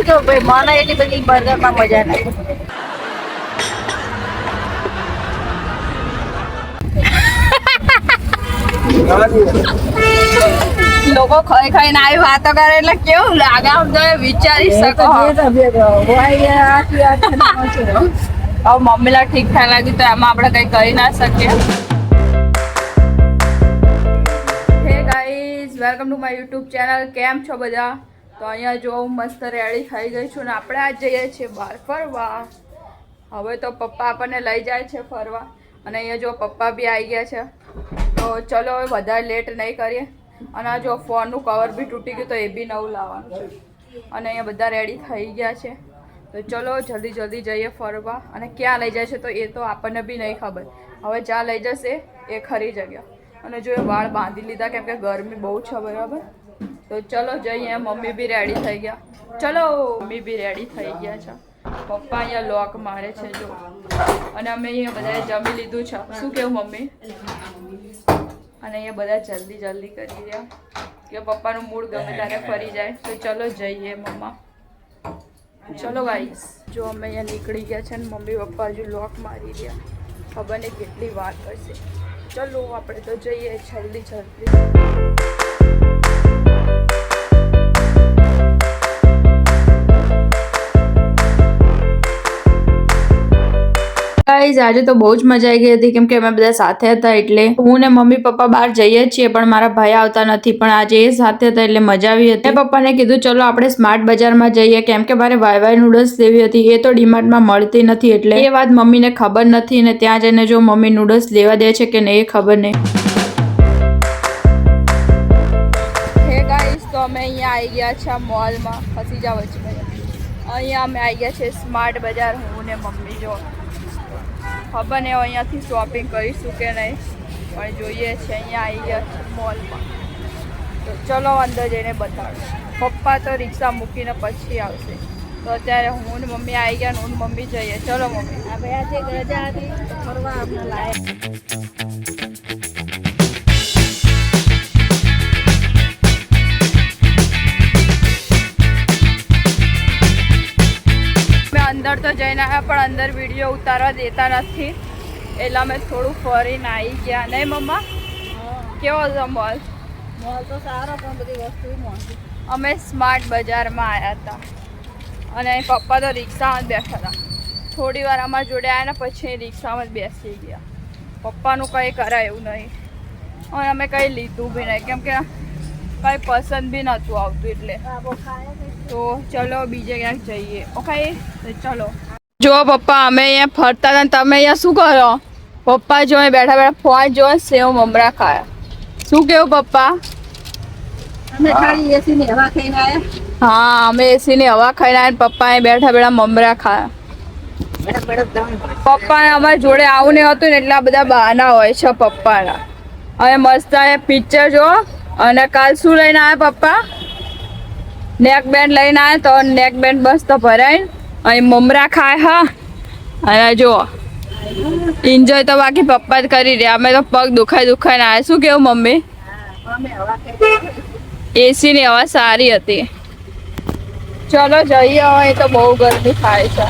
તો ભાઈ મને એટલી બધી બર્ગરમાં મજા નહીં. લોકો ખાઈ ખાઈને આવી વાતો કરે એટલે કેવું લાગે આમ તમે વિચારી શકો. હવે મમ્મીલા ઠીક ઠાક લાગી તો એમાં આપણે કઈ કરી ના શકીએ. Hey guys, welcome to my YouTube channel. કેમ છો બધા? તો અહીંયા જો હું મસ્ત રેડી થઈ ગઈ છું ને આપણે આજ જઈએ છીએ બહાર ફરવા. હવે તો પપ્પા આપણને લઈ જાય છે ફરવા અને અહીંયા જો પપ્પા બી આવી ગયા છે. તો ચલો હવે વધારે લેટ નહીં કરીએ. અને આ જો ફોનનું કવર બી તૂટી ગયું તો એ બી નવું લાવવાનું છે. અને અહીંયા બધા રેડી થઈ ગયા છે. તો ચલો જલ્દી જલ્દી જઈએ ફરવા. અને ક્યાં લઈ જાય છે તો એ તો આપણને બી નહીં ખબર. હવે જ્યાં લઈ જશે એ ખરી જગ્યા. અને જો એ વાળ બાંધી લીધા કેમ કે ગરમી બહુ છે બરાબર. તો ચલો જઈએ. મમ્મી બી રેડી થઈ ગયા. ચલો મમ્મી બી રેડી થઈ ગયા છે. પપ્પા અહીંયા લોક મારે છે જો. અને અમે અહીંયા બધાએ જમી લીધું છે. શું કેવું મમ્મી? અને અહીંયા બધા જલ્દી જલ્દી કરી રહ્યા કે પપ્પાનું મૂડ ગમે ત્યારે ફરી જાય. તો ચલો જઈએ મમ્મા. ચલો ગાઈસ, જો અમે અહીંયા નીકળી ગયા છે ને મમ્મી પપ્પા હજુ લોક મારી રહ્યા. ખબર નહીં કેટલી વાર કરશે. ચલો આપણે તો જઈએ જલ્દી જલ્દી. ગાઈઝ, આજે તો બહુ જ મજા આવી ગઈ હતી કેમ કે અમે બધા સાથે હતા એટલે. હું ને મમ્મી પપ્પા બહાર જઈએ છીએ પણ મારા ભાઈ આવતા નથી, પણ આજે એ સાથે હતા એટલે મજા આવી હતી. પપ્પાને કીધું ચલો આપણે સ્માર્ટ બજારમાં જઈએ કેમ કે મારે વાય નૂડલ્સ લેવી હતી. એ તો ડીમાર્ટમાં મળતી નથી એટલે એ વાત મમ્મીને ખબર નથી ને ત્યાં જઈને જો મમ્મી નૂડલ્સ લેવા દે છે કે નહીં એ ખબર નહીં. હે ગાઈઝ, તો અમે અહીંયા આવી ગયા છે મોલમાં. ફસી જાવ વચ્ચે. અહીંયા અમે આવી ગયા છે સ્માર્ટ બજાર. હું ને મમ્મી જો ખબર નહીં અહીંયાથી શોપિંગ કરીશું કે નહીં પણ જોઈએ છે. અહીંયા આવી ગયા છે મોલમાં. તો ચલો અંદર જઈને બતાડો. પપ્પા તો રિક્ષા મૂકીને પછી આવશે. તો અત્યારે હું ને મમ્મી આવી ગયા. હું ને મમ્મી જઈએ. ચલો મમ્મી. આપણે આજે રજા હતી તો ફરવા આપણે લાયક. અંદર તો જઈને આવ્યા પણ અંદર વિડીયો ઉતારવા દેતા નથી એટલે અમે થોડું ફરીને આવી ગયા. નહીં મમ્મા? કેવો હતો મોલ? મોલ તો સારો પણ બધી વસ્તુ મોંઘી. અમે સ્માર્ટ બજારમાં આવ્યા હતા અને પપ્પા તો રિક્ષામાં જ બેઠા હતા. થોડી વાર અમારા જોડે આવ્યા ને પછી રિક્ષામાં જ બેસી ગયા. પપ્પાનું કંઈ કરાય એવું નહીં અને અમે કંઈ લીધું બી નહીં કેમ કે કંઈ પસંદ બી નહોતું આવતું એટલે. તો ચલો બીજે ક્યાંક જઈએ. ઓકે ચલો. જો પપ્પા અમે અહીંયા ફરતા હતા તમે અહીંયા શું કરો? પપ્પા જો બેઠા બેઠા ફોન જો સેવ મમરા ખાયા. શું કેવું પપ્પા? અમે ખાલી એસીની હવા ખાઈને આવ્યા. હા, અમે એસીની હવા ખાઈને આવ્યા. પપ્પા અહીં બેઠા બેઠા મમરા ખાયા. પપ્પાને અમારી જોડે આવું નહીં હતું ને એટલા બધા બહાના હોય છે પપ્પાના. હવે મસ્ત પિક્ચર જો. અને કાલ શું લઈને આવ્યા પપ્પા? નેક બેન્ડ લઈને આવ્યા. તો નેક બેન્ડ બસ તો ભરાય અહીં મમરા ખાય. હા, અને જો એન્જોય તો બાકી પપ્પા જ કરી રહ્યા. અમે તો પગ દુખાઈને આવ્યા. શું કેવું મમ્મી? એસીની હવા સારી હતી. ચલો જઈએ. હવે તો બહુ ગરમી થાય છે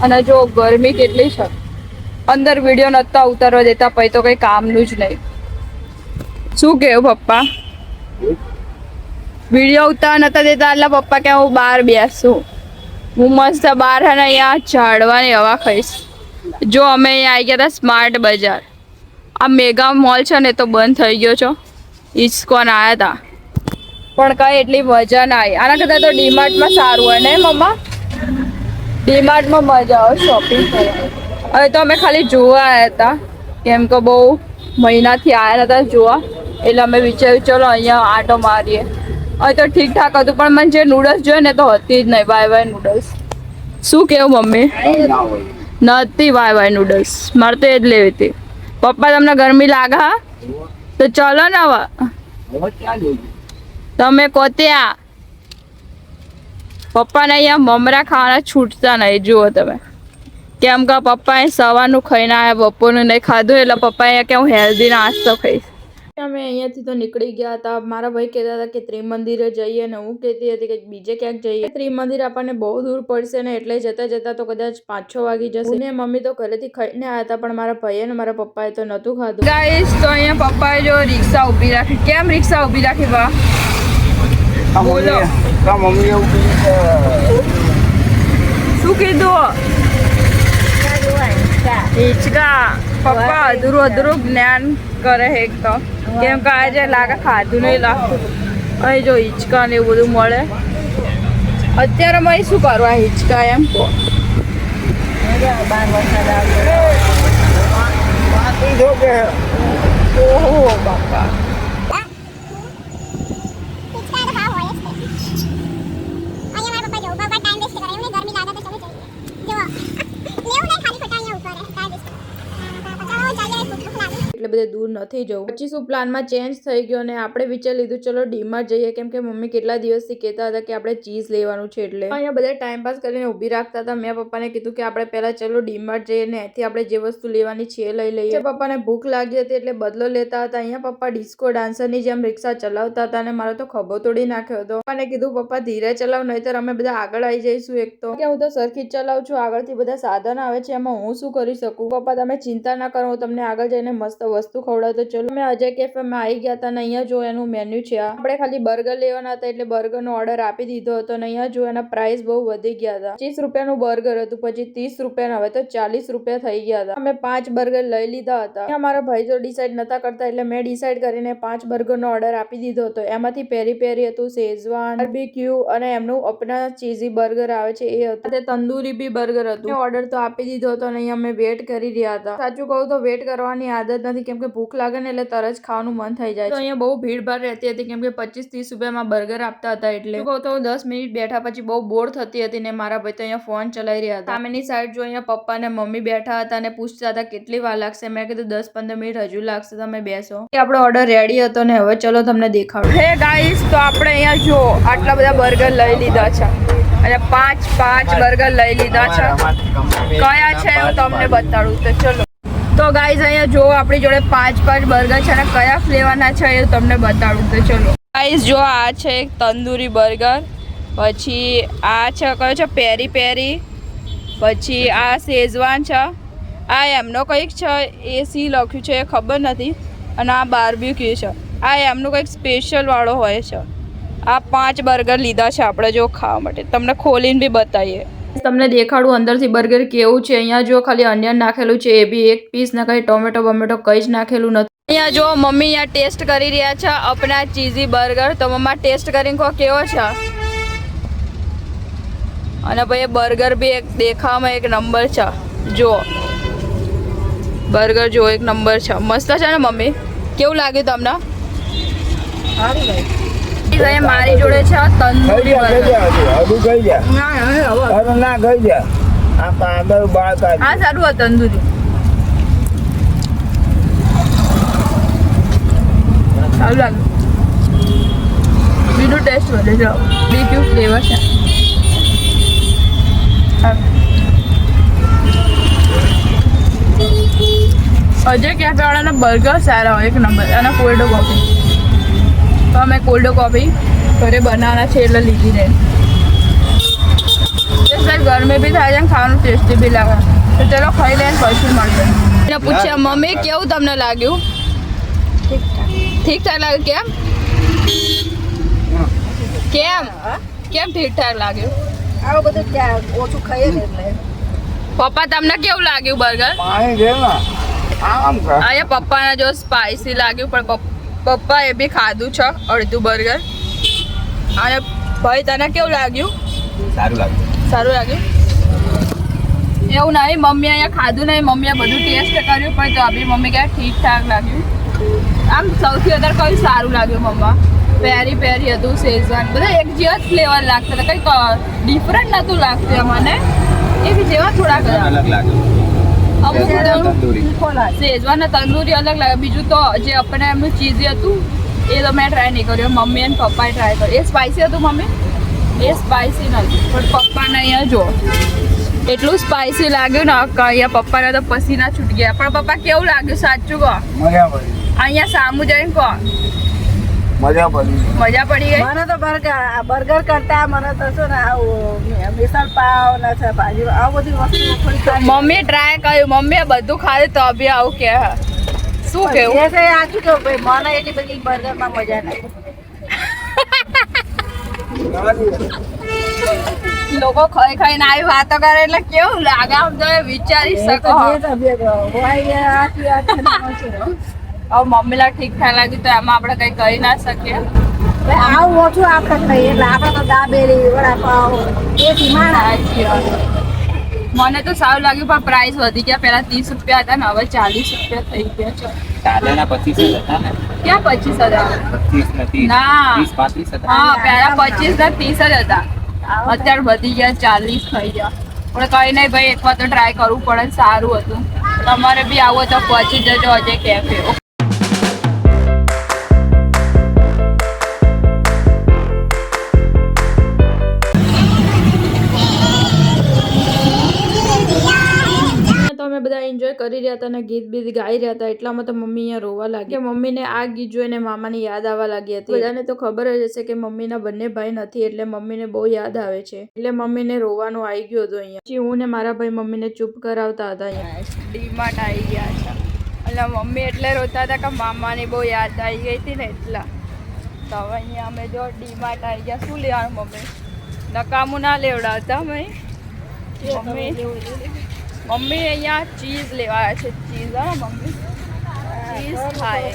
અને જો ગરમી કેટલી છે. અંદર વિડીયો નહોતા ઉતારવા દેતા પછી તો કંઈ કામનું જ નહીં. શું કેવું પપ્પા? વિડીયો ઉતારવા નતા દેતા એટલે પપ્પા કે હું બહાર બેસું. હું મસ્ત બહાર હે ને અહીંયા ઝાડવાની હવા ખાઈશ. જો અમે અહીંયા આવી ગયા હતા સ્માર્ટ બજાર. આ મેગા મોલ છે ને તો બંધ થઈ ગયો છો. ઇસ્કોન આવ્યા હતા પણ કાંઈ એટલી મજા ના આવી. આના કરતાં તો ડીમાર્ટમાં સારું હોય ને મમ્મા? ડીમાર્ટમાં મજા આવે શોપિંગ કરવાની. હવે તો અમે ખાલી જોવા આવ્યા હતા કેમ કે બહુ મહિનાથી આવ્યા હતા જોવા એટલે અમે વિચાર્યું ચલો અહીંયા આટો મારીએ. હવે તો ઠીક ઠાક હતું પણ મને જે નૂડલ્સ જોઈએ ને તો હતી જ નહીં વાય નૂડલ્સ. શું કેવું મમ્મી? નથી વાય નૂડલ્સ. મારે તો એ જ લેવી હતી. પપ્પા તમને ગરમી લાગે? તો ચલો ને હવે તમે કહો ત્યાં. પપ્પાને અહીંયા મમરા ખાવાના છૂટતા નહીં. જુઓ તમે કેમ કે પપ્પાએ સવારનું ખાઈને આવ્યા બપોરનું નહીં ખાધું એટલે પપ્પાએ કે હું હેલ્ધી નાસ્તો ખાઈશ. અમે અહીંયાથી તો નીકળી ગયા હતા. મારા ભાઈ કહેતા હતા કે ત્રિમંદિરે જઈએ ને હું કહેતી હતી કે બીજે ક્યાંક જઈએ. ત્રિમંદિર આપણને બહુ દૂર પડશે ને એટલે જતા જતા તો કદાચ 5-6 વાગી જશે. ને મમ્મી તો ઘરેથી ખાઈને આવ્યા હતા પણ મારા ભાઈએ ને મારા પપ્પાએ તો નતું ખાધું. ગાઈસ તો અહીંયા પપ્પાએ જો રિક્ષા ઊભી રાખી. કેમ રિક્ષા ઊભી રાખી? બા બોલો મમ્મી શું કીધું? હિચકા. પપ્પા અધૂરું જ્ઞાન કરે છે એક તો. કેમ કે આજે લાગે ખાધું નહીં લાગતું. અહીં જો હિચકા ને એવું બધું મળે. અત્યારે મેં શું કરવા હિચકા એમ કહો. ઓહો બાપા. એટલે બધે દૂર નથી જવું. પછી શું પ્લાનમાં ચેન્જ થઈ ગયો ને આપણે વિચાર લીધું ચલો ડીમાર્ટ જઈએ કેમ કે મમ્મી કેટલા દિવસથી કહેતા હતા કે આપણે ચીઝ લેવાનું છે એટલે અહીંયા બધા ટાઈમ પાસ કરીને ઊભી રાખતા હતા. મેં પપ્પાને કીધું કે આપણે પહેલા ચલો ડીમાર્ટ જઈએ ને અહીંથી આપણે જે વસ્તુ લેવાની છે એ લઈ લઈએ. પપ્પાને ભૂખ લાગી હતી એટલે બદલો લેતા હતા. અહીંયા પપ્પા ડિસ્કો ડાન્સરની જેમ રિક્ષા ચલાવતા હતા અને મારો તો ખભો તોડી નાખ્યો હતો. પપ્પાને કીધું પપ્પા ધીરે ચલાવ નહીતર અમે બધા આગળ આવી જઈશું. એક તો કે હું તો સરખી જ ચલાવું છું, આગળથી બધા સાધન આવે છે એમાં હું શું કરી શકું. પપ્પા તમે ચિંતા ના કરો, હું તમને આગળ જઈને મસ્ત વસ્તુ ખવડાવતો. ચલો મેં અજય કેફેમાં આવી ગયા હતા ને અહીંયા જો એનું મેન્યુ છે. આપણે ખાલી બર્ગર લેવાના હતા એટલે બર્ગરનો ઓર્ડર આપી દીધો હતો અને અહીંયા જો એના પ્રાઇસ બહુ વધી ગયા હતા. 25 રૂપિયાનું બર્ગર હતું, પછી 30 રૂપિયાનું, હવે તો 40 રૂપિયા થઈ ગયા હતા. અમે 5 બર્ગર લઈ લીધા હતા. અહીંયા મારા ભાઈ જો ડિસાઈડ નતા કરતા એટલે મેં ડિસાઈડ કરીને 5 બર્ગરનો ઓર્ડર આપી દીધો હતો. એમાંથી પેરી પેરી હતું, શેઝવાન, બાર્બીક્યુ અને એમનું અપના ચીઝી બર્ગર આવે છે એ હતું. તે તંદૂરી બી બર્ગર હતું. ઓર્ડર તો આપી દીધો હતો અને અહીંયા અમે વેટ કરી રહ્યા હતા. સાચું કહું તો વેટ કરવાની આદત નથી કેમ કે ભૂખ લાગે ને એટલે તરત જ ખાવાનું મન થઈ જાય. તો અહીંયા બહુ ભીડભાડ રહેતી હતી કેમ કે 25-30 રૂપિયામાં બર્ગર આપતા હતા એટલે કહું તો 10 મિનિટ બેઠા પછી બહુ બોર થતી હતી ને મારા ભાઈ તો અહીંયા ફોન ચલાવી રહ્યા હતા. સામેની સાઈડ જો અહીંયા પપ્પા ને મમ્મી બેઠા હતા અને પૂછતા હતા કેટલી વાર લાગશે. મેં કીધું 10-15 મિનિટ હજુ લાગશે, તમે બેસો. આપણો ઓર્ડર રેડી હતો ને હવે ચલો તમને દેખાડું. હે ગાઈસ તો આપણે અહીંયા જો આટલા બધા બર્ગર લઈ લીધા છે અને 5 બર્ગર લઈ લીધા છે. કયા છે હું તમને બતાડું. તો ચલો તો ગાઈઝ અહીંયા જો આપણી જોડે 5 બર્ગર છે અને કયા ફ્લેવરના છે એ તમને બતાડું. તો ચલો ગાઈઝ જો આ છે એક તંદૂરી બર્ગર, પછી આ છે કયો છે પેરી પેરી, પછી આ શેઝવાન છે, આ એમનો કંઈક છે એ સી લખ્યું છે એ ખબર નથી, અને આ બાર્બીક્યુ છે. આ એમનું કંઈક સ્પેશિયલ વાળો હોય છે. આ 5 બર્ગર લીધા છે આપણે જો ખાવા માટે. તમને ખોલીને બી બતાવીએ, તમને દેખાડું અંદરથી બર્ગર કેવું છે. અહીંયા જો ખાલી અનિયન નાખેલું છે એ બી એક પીસ ને કઈ ટોમેટો બમેટો કંઈ જ નાખેલું નથી. અહીંયા જો મમ્મી અહીંયા ટેસ્ટ કરી રહ્યા છે અપના ચીઝી બર્ગર. તો મમ્મા ટેસ્ટ કરીને કહો કેવો છે. અને ભાઈ બર્ગર બી એક દેખાવામાં એક નંબર છે. જો બર્ગર જો એક નંબર છે, મસ્ત છે ને મમ્મી? કેવું લાગ્યું તમને? સારું લાગ્યું. મારી જોડે છે તંદૂરી બર્ગર. આ સારું આ તંદૂરી. સારું લાગે. બીજું ટેસ્ટ વધે છે. બીજું ફ્લેવર છે. અજય કેફે વાળાના બર્ગર સારા હોય એક નંબર. અને કોલ્ડ કોફી તો અમે કોલ્ડ કોફી ઘરે બનાવવાના છે એટલે લીધી રહે. ગરમી બી થાય છે ખાવાનું ટેસ્ટી બી લાગે. તો ચલો ખાઈ લઈને પછી મળશે. એને પૂછ્યા મમ્મી કેવું તમને લાગ્યું? ઠીક ઠાક લાગ્યું. કેમ કેમ કેમ ઠીક ઠાક લાગ્યું? આવું બધું ત્યાં ઓછું ખાઈએ ને એટલે. પપ્પા તમને કેવું લાગ્યું બર્ગર? અહીંયા પપ્પાને જો સ્પાઇસી લાગ્યું પણ પપ્પા એ બી ખાધું છે અડધું બર્ગર. અને ભાઈ તને કેવું લાગ્યું? સારું લાગ્યું. એવું નહીં મમ્મી અહીંયા ખાધું નહીં, મમ્મીએ બધું ટેસ્ટ કર્યું પણ તો બી મમ્મી ક્યાં ઠીક ઠાક લાગ્યું. આમ સૌથી વધારે કયું સારું લાગ્યું મમ્મા? પેરી પેરી હતું, શેઝવાન, બધા એક જેવા જ ફ્લેવર લાગતા હતા, કંઈક ડિફરન્ટ નહોતું લાગતું મને. એ બી જેવા થોડાક અમુક શેઝવાન તંદૂરી અલગ લાગે. બીજું તો જે આપણે એમનું ચીઝી હતું એ તો મેં ટ્રાય નહીં કર્યું. મમ્મી અને પપ્પાએ ટ્રાય કર્યું. એ સ્પાઇસી હતું મમ્મી? એ સ્પાઇસી નથી પણ પપ્પાને અહીંયા જો એટલું સ્પાઇસી લાગ્યું ને કે અહીંયા પપ્પાને તો પસીના છૂટી ગયા. પણ પપ્પા કેવું લાગ્યું સાચું કહો? અહીંયા સામુ જઈને કહો મજા પડી. મજા પડી ગઈ. મને તો બર્ગર કરતા મને તો શું ને આવું મિસળ પાવ ને છે ભાજી આવું બધી વસ્તુ થોડી મમ્મીએ ટ્રાય કર્યું, મમ્મીએ બધું ખાધું તો બી આવું કે શું કેવું? એ છે આખું કેવું ભાઈ મને એટલી બધી બર્ગરમાં મજા નહીં. લોકો ખાઈ ખાઈને આવી વાતો કરે એટલે કેવું લાગે આમ તો વિચારી શકો. હવે મમ્મીલા ઠીક થાય લાગ્યું તો એમાં આપણે કઈ કરી ના શકીએ. આવું ઓછું આપણે ખાઈએ એટલે આપણે તો દાબેલી વડાપાવ એ ધીમાણા. મને તો સારું લાગ્યું પણ પ્રાઇસ વધી ગયા. પેલા 30 રૂપિયા હતા ને હવે 40 રૂપિયા થઈ ગયા છે. કાલેના 25 હતા ને. ક્યાં 25,000? 25 નથી. ના. 30 35 હતા. હા પેલા 25 ને 30 જ હતા. અત્યારે વધી ગયા 40 થઈ ગયા. પણ કઈ નહીં ભાઈ, એકવાર તો ટ્રાય કરવું પડે. સારું હતું. તમારે બી આવો તો પહોંચી જજો અજય કેફે. તો અમે બધા એન્જોય કરી રહ્યા હતા અને ગીત બીત ગાઈ રહ્યા હતા. એટલામાં તો મમ્મી અહીંયા રોવા લાગી. મમ્મીને આ ગીત જોઈને મામાની યાદ આવવા લાગી હતી. બધાને તો ખબર જ હશે કે મમ્મીના બંને ભાઈ નથી એટલે મમ્મીને બહુ યાદ આવે છે. એટલે મમ્મીને રોવાનું આવી ગયું હતું અહીંયા. પછી હું ને મારા ભાઈ મમ્મીને ચૂપ કરાવતા હતા. અહીંયા ડીમાર્ટ આવી ગયા છે એટલે મમ્મી એટલે રોતા હતા કે મામાની બહુ યાદ આવી ગઈ હતી ને એટલા. તો હવે અહીંયા અમે જો ડીમાર્ટ આવી ગયા. શું લેવાનું મમ્મી? નકામું ના લેવડાવતા મમ્મી. મમ્મી અહીંયા ચીઝ લેવા આવ્યા છે. ચીઝ હા મમ્મી, ચીઝ ખાए,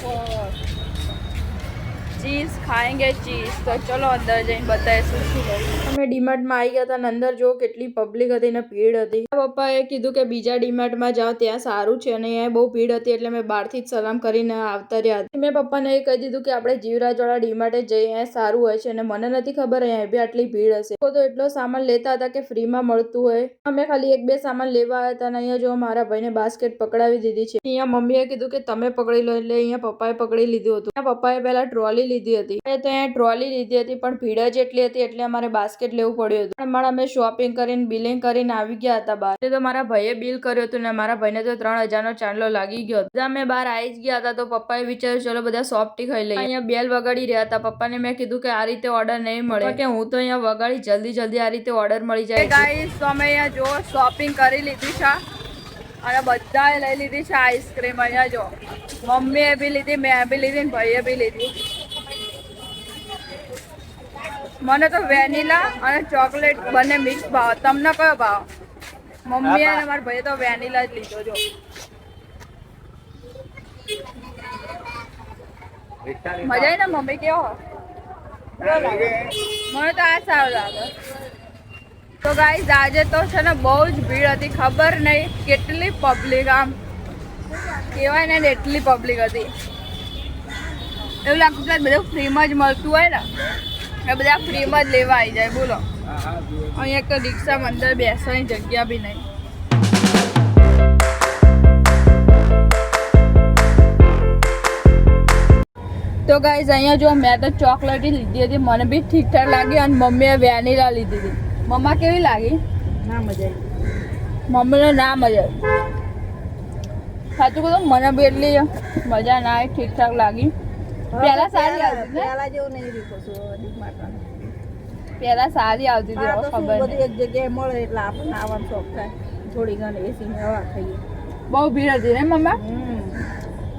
ચીઝ ખાएंगे ચીઝ. તો ચલો અંદર જઈને બતાવીશું શું લેવું. અમે ડીમાર્ટમાં આવી ગયા હતા અને અંદર જો કેટલી પબ્લિક હતી ને ભીડ હતી. પપ્પાએ કીધું કે બીજા ડીમાર્ટમાં જાઓ ત્યાં સારું છે અને અહીંયા બહુ ભીડ હતી એટલે મેં બહારથી જ સલામ કરીને આવતા રહ્યા હતા. મેં પપ્પાને એ કહી દીધું કે આપણે જીવરાજવાળા ડીમાર્ટે જઈએ, અહીંયા સારું હોય છે અને મને નથી ખબર અહીંયા બી આટલી ભીડ હશે. તો એટલો સામાન લેતા હતા કે ફ્રીમાં મળતું હોય. અમે ખાલી 1-2 સામાન લેવા આવ્યા હતા અને અહીંયા જો મારા ભાઈને બાસ્કેટ પકડાવી દીધી છે. અહીંયા મમ્મીએ કીધું કે તમે પકડી લો એટલે અહીંયા પપ્પાએ પકડી લીધું હતું. પપ્પાએ પહેલા ટ્રોલી લીધી હતી. તો અહીંયા ટ્રોલી લીધી હતી પણ ભીડ જ એટલી હતી એટલે અમારે બાસ્કેટ લેવું પડ્યું હતું. હમણાં અમે શોપિંગ કરીને બિલિંગ કરીને આવી ગયા હતા બહાર. તો મારા ભાઈએ બિલ કર્યું હતું ને મારા ભાઈને તો 3000 નો ચાંદલો લાગી ગયો હતો. અમે બહાર આવી જ ગયા હતા તો પપ્પાએ વિચાર્યું ચલો બધા સોફ્ટી ખાઈ લઈએ. અહીંયા બેલ વગાડી રહ્યા હતા. પપ્પાને મેં કીધું કે આ રીતે ઓર્ડર નહીં મળે કે હું તો અહીંયા વગાડી જલ્દી આ રીતે ઓર્ડર મળી જાય. ગાઈસ તો અમે અહીંયા જો શોપિંગ કરી લીધી છે અને બધાએ લઈ લીધી છે આઈસ્ક્રીમ. અહીંયા જો મમ્મીએ બી લીધી, મેં બી લીધી ને ભાઈએ બી લીધી. મને તો વેનીલા અને ચોકલેટ બંને મિક્સ ભાવ. તમને કયો ભાવ? મમ્મી અને મારા ભાઈએ તો વેનીલા જ લીધો. જો મજા આવી ને મમ્મી? કેવો મને તો આ સારું લાગે. તો ગાઈસ આજે તો છે ને બહુ જ ભીડ હતી. ખબર નહીં કેટલી પબ્લિક, આમ કહેવાય ને એટલી પબ્લિક હતી. એવું લાગતું કે બધું ફ્રીમાં જ મળતું હોય ને એ બધા ફ્રીમાં જ લેવા આવી જાય. બોલો અહીંયા એક તો રિક્ષામાં અંદર બેસવાની જગ્યા બી નહીં. તો ગાઈઝ અહીંયા જો મેં તો ચોકલેટ લીધી હતી, મને બી ઠીક ઠાક લાગી અને મમ્મીએ વેનીલા લીધી હતી. મમ્મા કેવી લાગી? ના મજા આવી. મમ્મીને ના મજા આવી. સાચું કહું મને બી એટલી મજા ના આવી, ઠીક ઠાક લાગી. પહેલા સારી આવતી હતી. પહેલા જેવું નહીં રહ્યું. પહેલા સારી આવતી હતી, ખબર બધી એક જગ્યાએ મળે એટલે આપણને આવવાનો શોખ થાય. થોડી ઘણી એસી હવા ખાઈએ. બહુ ભીડ હતી ને મમ્મા?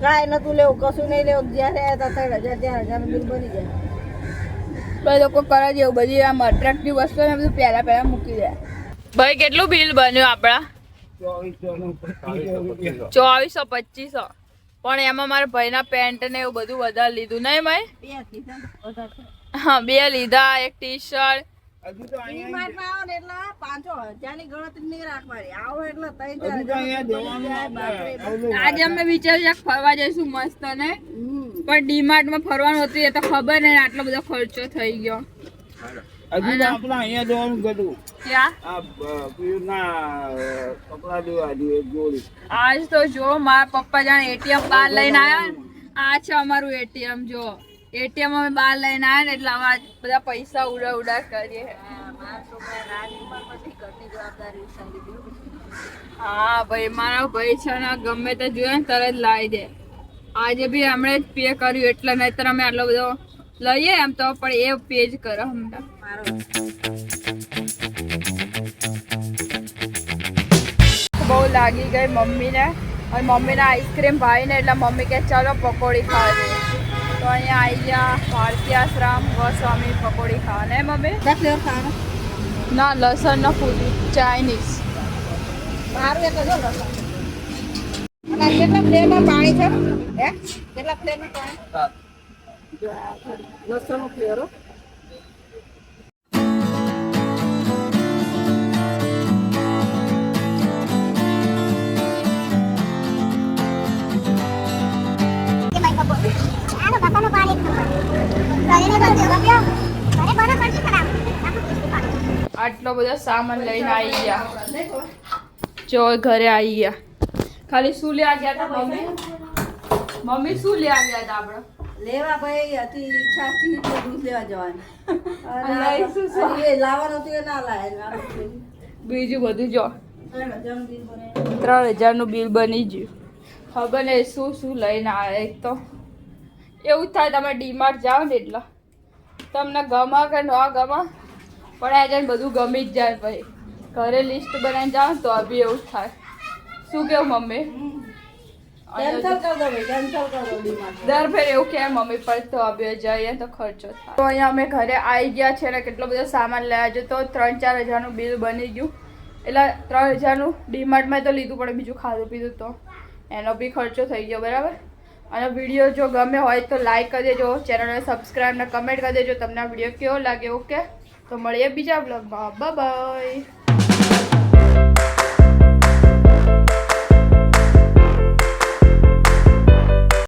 કાંઈ નતું લેવું, કશું નહીં લેવું. જ્યારે આવ્યા હતા 3000 બિલ બની જાય. તો એ લોકો કરે છે એવું બધી આમ અટ્રેક્ટિવ વસ્તુ ને બધું પહેલા મૂકી દે. ભાઈ કેટલું બિલ બન્યું આપણા? 2400-2500. પણ એમાં મારા ભાઈના પેન્ટ ને એવું બધું વધારે લીધું નહીં ભાઈ? હા 2 લીધા, એક ટી શર્ટ. આજે અમે વિચાર્યું ફરવા જઈશું મસ્ત ને, પણ ડીમાર્ટ માં ફરવાનું હતું એ તો ખબર નહીં આટલો બધો ખર્ચો થઈ ગયો. આજ તો જો મારા પપ્પા જાણે એટીએમ બહાર લઈને આવ્યા ને, આ છે અમારું એટીએમ. જો એટીએમ અમે બહાર લઈને આવ્યા ને એટલે હવે બધા પૈસા ઉડા કરીએ. હા ભાઈ મારા ભાઈ છે ને ગમે તે જોઈએ ને તરત લાવી દે. આજે બી હમણે જ પે કર્યું એટલે નહીતર અમે આટલો બધો લઈએ એમ તો પણ એ પે જ કરે હમણાં. બહુ લાગી ગઈ મમ્મીને અને મમ્મીને આઈસ્ક્રીમ ભાઈને એટલે મમ્મી કે ચાલો પકોડી ખાવા જઈએ તો અહીંયા આવી ગયા ભારતીય આશ્રમ ગોસ્વામી પકોડી ખાવા ને મમ્મી ફ્લેવર ખાવાનો ના લસણ ના પૂરી ચાઇનીઝ મારું એક જ લસણ. અને કેટલા ફ્લેવર પાણી છે હે કેટલા ફ્લેવર પાણી લસણનું ફ્લેવર હો. આટલો બધો સામાન લઈને આવી ગયા જો ઘરે આવી ગયા ખાલી શું લેવા ગયા હતા મમ્મી શું લેવા ગયા હતા આપણે લેવા ભાઈ હતી ઈચ્છા હતી એટલે દૂધ લેવા જવાની અને લઈશું શું? અને એ લાવવાનું હતું એ ના લાવ્યા. બીજું બધું જો 3,000 બિલ બને. 3,000 બિલ બની ગયું ખબર ને શું શું લઈને આવે એક તો એવું જ થાય તમે ડીમાર્ટ જાઓ ને એટલે તમને ગમા કે ન ગમા પણ આ જઈને બધું ગમી જ જાય ભાઈ ઘરે લિસ્ટ બનાવીને જાઓ ને તો બી એવું જ થાય શું કેવું મમ્મી કેન્સલ કર દો ભાઈ કેન્સલ કર દો ડીમાર્ટ. દર ફેર એવું કે મમ્મી પર તો હવે જઈએ તો ખર્ચો થાય તો અહીંયા અમે ઘરે આવી ગયા છે ને કેટલો બધો સામાન લેવા છે તો 3-4 હજારનું બિલ બની ગયું એટલે 3,000નું ડીમાર્ટમાં તો લીધું પડે બીજું ખાધું પીધું તો એનો બી ખર્ચો થઈ ગયો બરાબર. અને વિડીયો જો ગમે હોય તો લાઈક કરી દેજો ચેનલને સબસ્ક્રાઈબ ને કમેન્ટ કરી દેજો તમને આ વિડીયો કેવો લાગે ઓકે તો મળીએ બીજા બ્લોગમાં બાય બાય.